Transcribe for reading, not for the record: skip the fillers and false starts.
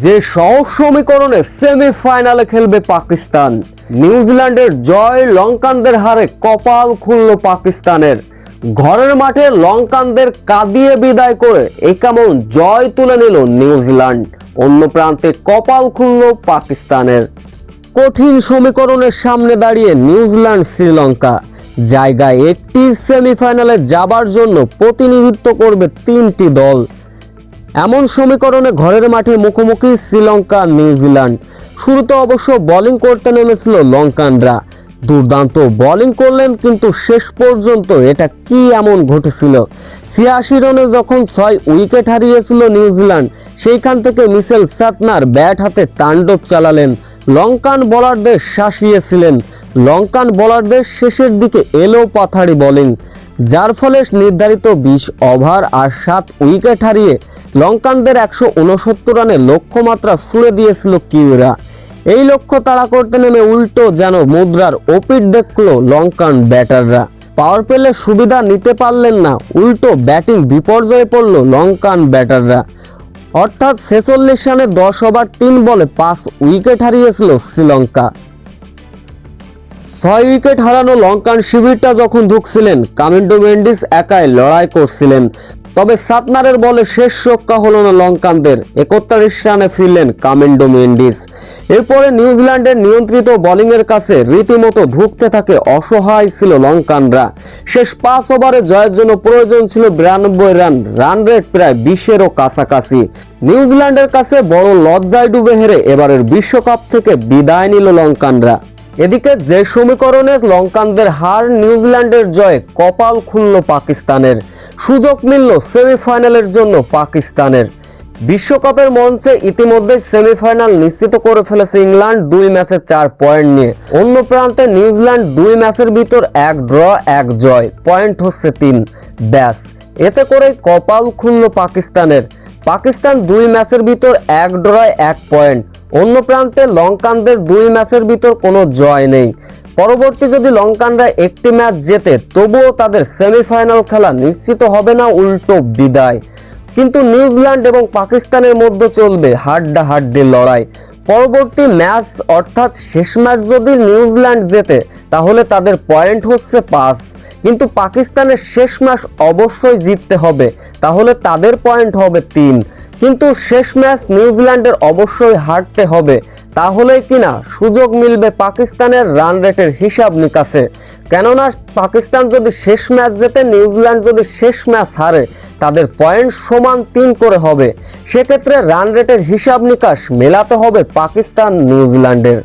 যে সহজ সমীকরণে সেমিফাইনালে খেলবে পাকিস্তান। নিউজিল্যান্ডের জয়, লঙ্কানদের হারে কপাল খুলল পাকিস্তানের। ঘরের মাঠে লঙ্কানদের কাঁদিয়ে বিদায় করে কেমন জয় তুলে নিল নিউজিল্যান্ড। অন্য প্রান্তে কপাল খুলল পাকিস্তানের। কঠিন সমীকরণের সামনে দাঁড়িয়ে নিউজিল্যান্ড শ্রীলঙ্কা। জায়গায় একটি সেমিফাইনালে যাবার জন্য প্রতিনিধিত্ব করবে তিনটি দল। এমন সমীকরণে ঘরের মাঠে মুখোমুখি শ্রীলঙ্কা নিউজিল্যান্ড। শুরুতে অবশ্য বোলিং করতে নেমেছিল লঙ্কানরা। দুর্দান্ত বোলিং করলেন, কিন্তু শেষ পর্যন্ত এটা কি এমন ঘটেছিল? ৮৬ রানে যখন ৬ উইকেট হারিয়েছিল নিউজিল্যান্ড, সেইখান থেকে মিচেল স্যাটনার ব্যাট হাতে তাণ্ডব চালালেন। লঙ্কান বোলারদের শাসিয়েছিলেন। লঙ্কান বোলারদের শেষের দিকে এলো পাথারি বোলিং, যার ফলে নির্ধারিত ২০ ওভার আর ৭ উইকেট হারিয়ে লঙ্কানদের ১৬৯ রানে লক্ষ্যমাত্রা ছুঁড়ে দিয়েছিল কিউরা। এই লক্ষ্য তাড়া করতে নেমে উল্টো যেন মুদ্রার ওপিট দেখল লঙ্কান ব্যাটাররা। পাওয়ার প্লে সুবিধা নিতে পারলেন না, উল্টো ব্যাটিং বিপর্যয়ে পড়ল লঙ্কান ব্যাটাররা। অর্থাৎ ৪৬ রানে ১০ ওভার ৩ বলে ৫ উইকেট হারিয়েছিল শ্রীলঙ্কা। ৬ উইকেট হারানো লঙ্কান শিবিরটা যখন ঢুকছিলেন, কামিন্ডো মেন্ডিস একাই লড়াই করছিলেন। তবে সাতনারের বলে শেষ রক্ষা হলো না লঙ্কানদের। ৩১ রানে ফিরলেন কামিন্ডো মেন্ডিস। এরপরে নিউজিল্যান্ডের নিয়ন্ত্রিত বোলিংয়ের কাছে রীতিমতো ধুঁকতে থাকে অসহায় ছিল লঙ্কানরা। শেষ ৫ ওভারে জয়ের জন্য প্রয়োজন ছিল ৯২ রান, রান রেট প্রায় ২০-এরও কাছাকাছি। নিউজিল্যান্ডের কাছে বড় লজ্জায় ডুবে হেরে এবারের বিশ্বকাপ থেকে বিদায় নিল লঙ্কানরা। এদিকে যে সমীকরণে লঙ্কানদের হার, নিউজিল্যান্ডের জয়ে কপাল খুলল পাকিস্তানের। সুযোগ মিলল সেমিফাইনালের জন্য পাকিস্তানের। বিশ্বকাপের মঞ্চে ইতিমধ্যে সেমিফাইনাল নিশ্চিত করে ফেলেছে ইংল্যান্ড ২ ম্যাচে ৪ পয়েন্ট নিয়ে। অন্য প্রান্তে নিউজিল্যান্ড ২ ম্যাচের ভিতর ১ ড্র ১ জয়, পয়েন্ট হচ্ছে ৩। ব্যাস, এতে করেই কপাল খুলল পাকিস্তানের। পাকিস্তান ২ ম্যাচের ভিতর ১ ড্রয় ১ পয়েন্ট। অন্য প্রান্তে লঙ্কানদের ২ ম্যাচের ভিতর কোনো জয় নেই। পরবর্তী যদি লঙ্কানরা একটি ম্যাচ জেতে, তবুও তাদের সেমিফাইনাল খেলা নিশ্চিত হবে না, উল্টো বিদায়। কিন্তু নিউজিল্যান্ড এবং পাকিস্তানের মধ্যে চলবে হাড্ডাহাড্ডি লড়াই। পরবর্তী ম্যাচ অর্থাৎ শেষ ম্যাচ যদি নিউজিল্যান্ড জেতে, তাহলে তাদের পয়েন্ট হচ্ছে ৫। কিন্তু পাকিস্তানের শেষ ম্যাচ অবশ্যই জিততে হবে, তাহলে তাদের পয়েন্ট হবে ৩। কিন্তু শেষ ম্যাচ নিউজিল্যান্ডের অবশ্যই হারতে হবে, তাহলেই কিনা সুযোগ মিলবে পাকিস্তানের রান রেটের হিসাব নিকাশে। কেননা পাকিস্তান যদি শেষ ম্যাচ জেতে, নিউজিল্যান্ড যদি শেষ ম্যাচ হারে, তাদের পয়েন্ট সমান ৩ করে হবে। সেক্ষেত্রে রান রেটের হিসাব নিকাশ মেলাতে হবে পাকিস্তান নিউজিল্যান্ডের।